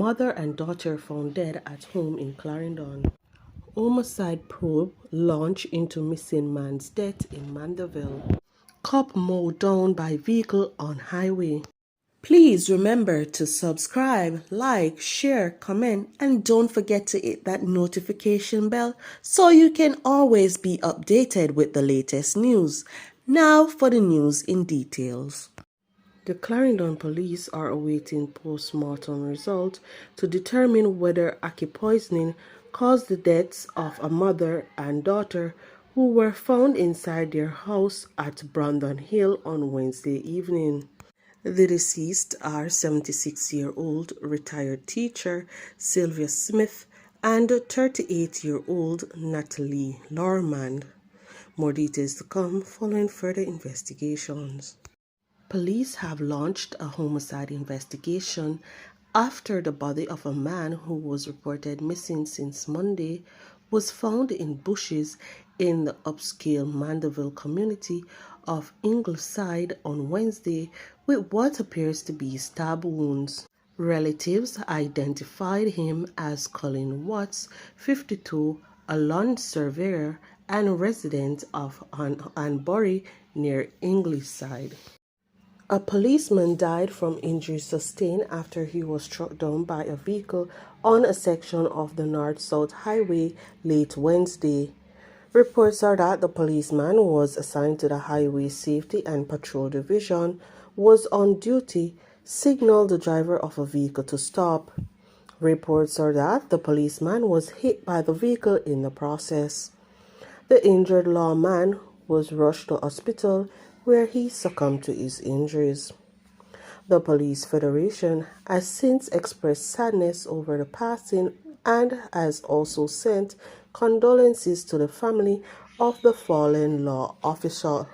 Mother and daughter found dead at home in Clarendon. Homicide probe launch into missing man's death in Mandeville. Cop mowed down by vehicle on highway. Please remember to subscribe, like, share, comment, and don't forget to hit that notification bell so you can always be updated with the latest news. Now for the news in details. The Clarendon police are awaiting post-mortem results to determine whether ackee poisoning caused the deaths of a mother and daughter who were found inside their house at Brandon Hill on Wednesday evening. The deceased are 76-year-old retired teacher Sylvia Smith and 38-year-old Natalie Lormand. More details to come following further investigations. Police have launched a homicide investigation after the body of a man who was reported missing since Monday was found in bushes in the upscale Mandeville community of Ingleside on Wednesday with what appears to be stab wounds. Relatives identified him as Colin Watts, 52, a lawn surveyor and resident of Anbury near Ingleside. A policeman died from injuries sustained after he was struck down by a vehicle on a section of the North-South Highway late Wednesday. Reports are that the policeman was assigned to the Highway Safety and Patrol Division, was on duty, signaled the driver of a vehicle to stop. Reports are that the policeman was hit by the vehicle in the process. The injured lawman was rushed to hospital where he succumbed to his injuries. The Police Federation has since expressed sadness over the passing and has also sent condolences to the family of the fallen law official.